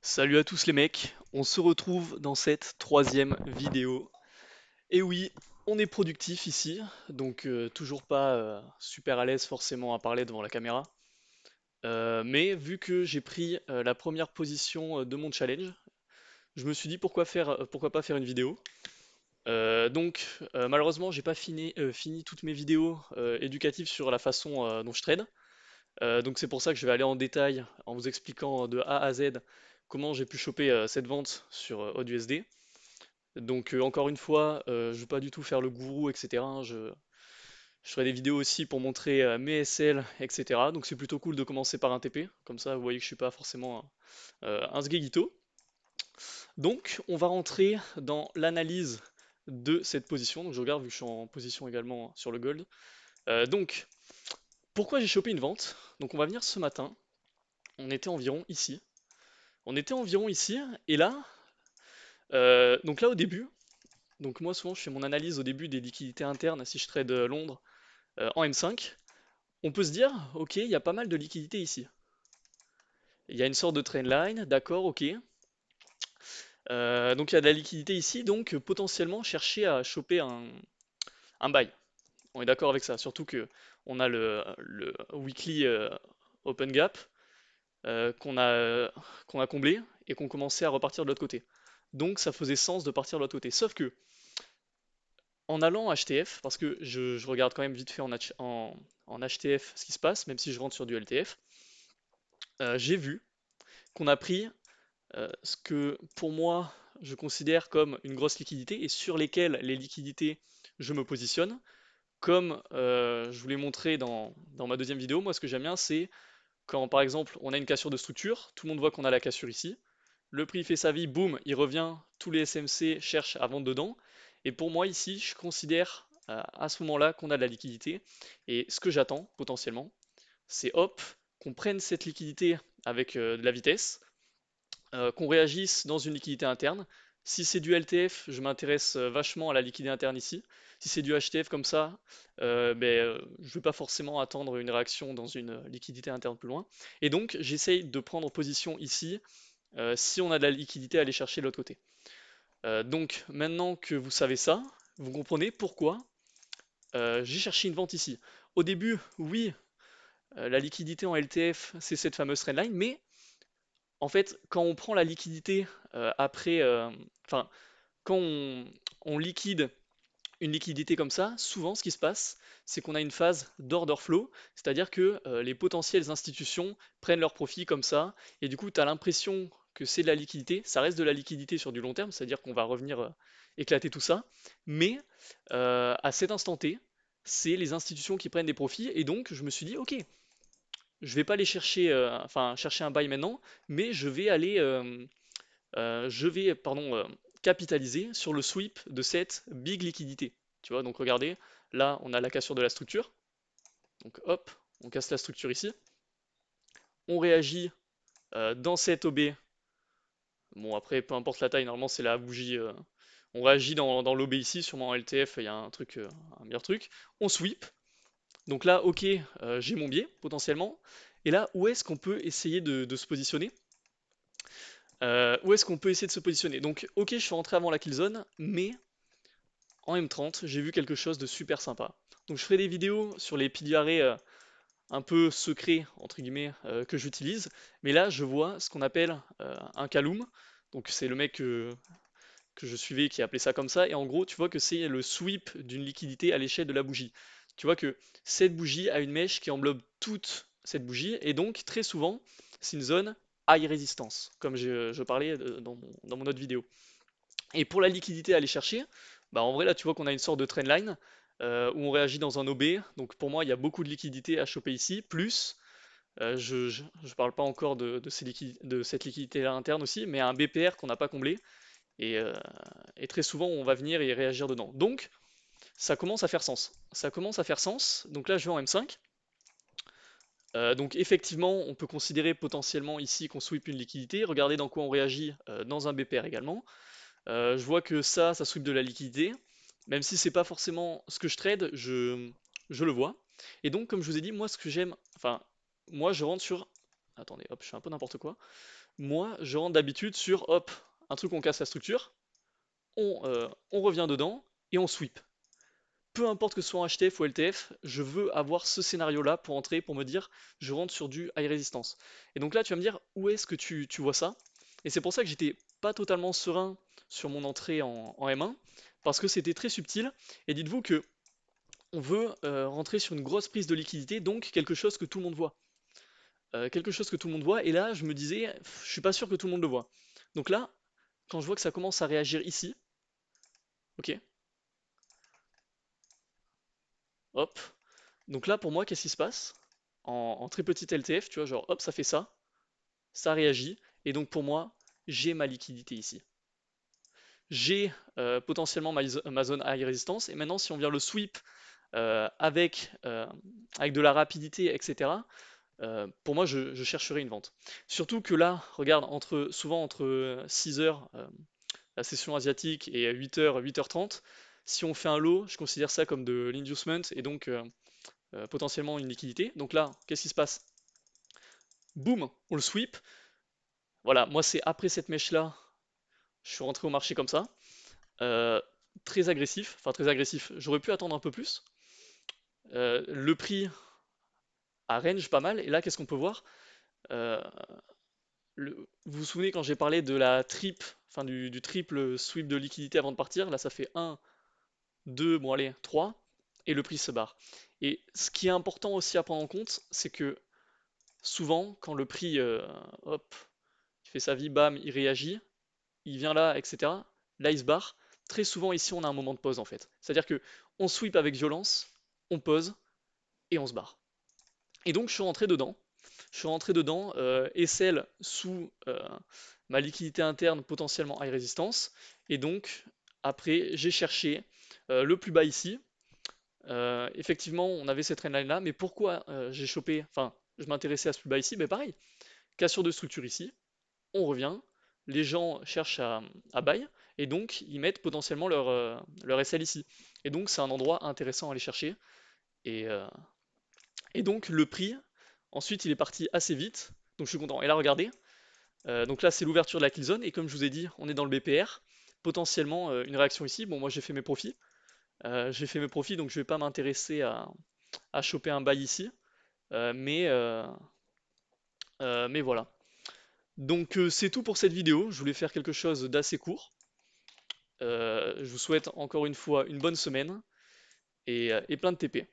Salut à tous les mecs, on se retrouve dans cette troisième vidéo. Et oui, on est productif ici, donc toujours pas super à l'aise forcément à parler devant la caméra. Mais vu que j'ai pris la première position de mon challenge, je me suis dit pourquoi pas faire une vidéo. Malheureusement j'ai pas fini toutes mes vidéos éducatives sur la façon dont je trade. Donc c'est pour ça que je vais aller en détail en vous expliquant de A à Z comment j'ai pu choper cette vente sur AudUSD. Donc encore une fois, je ne veux pas du tout faire le gourou, etc. hein, je ferai des vidéos aussi pour montrer mes SL, etc. Donc c'est plutôt cool de commencer par un TP, comme ça vous voyez que je suis pas forcément un sgeguito. Donc on va rentrer dans l'analyse de cette position. Donc je regarde vu que je suis en position également sur le gold. Donc pourquoi j'ai chopé une vente? Donc on va venir ce matin, on était environ ici. On était environ ici, et là, donc là au début, donc moi souvent je fais mon analyse au début des liquidités internes si je trade Londres en M5, on peut se dire, ok, il y a pas mal de liquidités ici. Il y a une sorte de trendline, d'accord, ok. Donc il y a de la liquidité ici, donc potentiellement chercher à choper un buy. On est d'accord avec ça, surtout que on a le weekly open gap qu'on a comblé et qu'on commençait à repartir de l'autre côté. Donc ça faisait sens de partir de l'autre côté. Sauf que en allant HTF, parce que je regarde quand même vite fait en HTF ce qui se passe, même si je rentre sur du LTF, j'ai vu qu'on a pris ce que pour moi je considère comme une grosse liquidité et sur lesquelles les liquidités je me positionne. Comme je vous l'ai montré dans ma deuxième vidéo, moi ce que j'aime bien c'est quand par exemple on a une cassure de structure, tout le monde voit qu'on a la cassure ici, le prix fait sa vie, boum, il revient, tous les SMC cherchent à vendre dedans, et pour moi ici je considère à ce moment-là qu'on a de la liquidité, et ce que j'attends potentiellement, c'est hop, qu'on prenne cette liquidité avec de la vitesse, qu'on réagisse dans une liquidité interne. Si c'est du LTF, je m'intéresse vachement à la liquidité interne ici. Si c'est du HTF comme ça, je ne vais pas forcément attendre une réaction dans une liquidité interne plus loin. Et donc, j'essaye de prendre position ici, si on a de la liquidité, à aller chercher de l'autre côté. Donc, maintenant que vous savez ça, vous comprenez pourquoi j'ai cherché une vente ici. Au début, oui, la liquidité en LTF, c'est cette fameuse trendline, mais en fait, quand on prend la liquidité après, enfin, quand on liquide une liquidité comme ça, souvent ce qui se passe, c'est qu'on a une phase d'order flow, c'est-à-dire que les potentielles institutions prennent leur profit comme ça, et du coup, tu as l'impression que c'est de la liquidité, ça reste de la liquidité sur du long terme, c'est-à-dire qu'on va revenir éclater tout ça, mais à cet instant T, c'est les institutions qui prennent des profits, et donc je me suis dit, ok, je vais pas aller chercher, chercher un buy maintenant, mais je vais, pardon, capitaliser sur le sweep de cette big liquidité. Tu vois, donc regardez, là, on a la cassure de la structure. Donc hop, on casse la structure ici. On réagit dans cette OB. Bon, après, peu importe la taille, normalement, c'est la bougie. On réagit dans l'OB ici, sûrement en LTF, il y a un truc, un meilleur truc. On sweep. Donc là, ok, j'ai mon biais, potentiellement. Et là, où est-ce qu'on peut essayer de se positionner? Où est-ce qu'on peut essayer de se positionner? Donc, ok, je suis rentré avant la kill zone, mais en M30, j'ai vu quelque chose de super sympa. Donc, je ferai des vidéos sur les piliers un peu secrets, entre guillemets, que j'utilise. Mais là, je vois ce qu'on appelle un Kaloum. Donc, c'est le mec que je suivais qui appelait ça comme ça. Et en gros, tu vois que c'est le sweep d'une liquidité à l'échelle de la bougie. Tu vois que cette bougie a une mèche qui englobe toute cette bougie. Et donc, très souvent, c'est une zone high résistance, comme je parlais dans mon autre vidéo. Et pour la liquidité à aller chercher, bah en vrai là tu vois qu'on a une sorte de trendline où on réagit dans un OB. Donc pour moi il y a beaucoup de liquidité à choper ici. Plus, je parle pas encore de cette liquidité là interne aussi, mais un BPR qu'on n'a pas comblé. Et, euh, et très souvent on va venir et réagir dedans. Donc ça commence à faire sens. Ça commence à faire sens. Donc là je vais en M5. Donc effectivement, on peut considérer potentiellement ici qu'on sweep une liquidité. Regardez dans quoi on réagit dans un BPR également. Je vois que ça sweep de la liquidité. Même si c'est pas forcément ce que je trade, je le vois. Et donc, comme je vous ai dit, moi, ce que j'aime, enfin, moi, je rentre sur. Attendez, hop, je fais un peu n'importe quoi. Moi, je rentre d'habitude sur, hop, un truc, on casse la structure, on revient dedans et on sweep. Peu importe que ce soit en HTF ou LTF, je veux avoir ce scénario-là pour entrer, pour me dire, je rentre sur du high resistance. Et donc là, tu vas me dire, où est-ce que tu vois ça? Et c'est pour ça que j'étais pas totalement serein sur mon entrée en M1, parce que c'était très subtil. Et dites-vous que on veut rentrer sur une grosse prise de liquidité, donc quelque chose que tout le monde voit. Quelque chose que tout le monde voit, et là, je me disais, je suis pas sûr que tout le monde le voit. Donc là, quand je vois que ça commence à réagir ici, ok, hop. Donc là, pour moi, qu'est-ce qui se passe? En très petite LTF, tu vois, genre, hop, ça fait ça réagit, et donc pour moi, j'ai ma liquidité ici. J'ai potentiellement ma zone high résistance, et maintenant, si on vient le sweep avec de la rapidité, etc., pour moi, je chercherai une vente. Surtout que là, regarde, souvent entre 6 heures, la session asiatique, et 8 heures, 8h30, si on fait un lot, je considère ça comme de l'inducement, et donc potentiellement une liquidité. Donc là, qu'est-ce qui se passe? Boum, on le sweep. Voilà, moi c'est après cette mèche-là, je suis rentré au marché comme ça. Euh, Très agressif, enfin très agressif. J'aurais pu attendre un peu plus. Le prix a range pas mal, et là qu'est-ce qu'on peut voir? Euh, vous vous souvenez quand j'ai parlé de la enfin du triple sweep de liquidité avant de partir, là ça fait 1, 2, bon allez, 3, et le prix se barre. Et ce qui est important aussi à prendre en compte, c'est que souvent quand le prix, hop, il fait sa vie, bam, il réagit, il vient là, etc. Là, il se barre. Très souvent, ici, on a un moment de pause, en fait. C'est-à-dire que on sweep avec violence, on pose, et on se barre. Et donc, je suis rentré dedans. Je suis rentré dedans, et celle sous ma liquidité interne, potentiellement high résistance. Et donc, après, j'ai cherché le plus bas ici. Effectivement, on avait cette trendline là, mais pourquoi j'ai chopé, enfin, je m'intéressais à ce plus bas ici? Mais pareil, cassure de structure ici, on revient, les gens cherchent à buy, et donc ils mettent potentiellement leur SL ici. Et donc c'est un endroit intéressant à aller chercher. Et, euh, et donc le prix, ensuite il est parti assez vite, donc je suis content. Et là regardez, donc là c'est l'ouverture de la kill zone, et comme je vous ai dit, on est dans le BPR, potentiellement une réaction ici. Bon, moi j'ai fait mes profits, donc je vais pas m'intéresser à choper un buy ici. Euh, mais, euh, mais voilà. Donc c'est tout pour cette vidéo, je voulais faire quelque chose d'assez court. Je vous souhaite encore une fois une bonne semaine et plein de TP.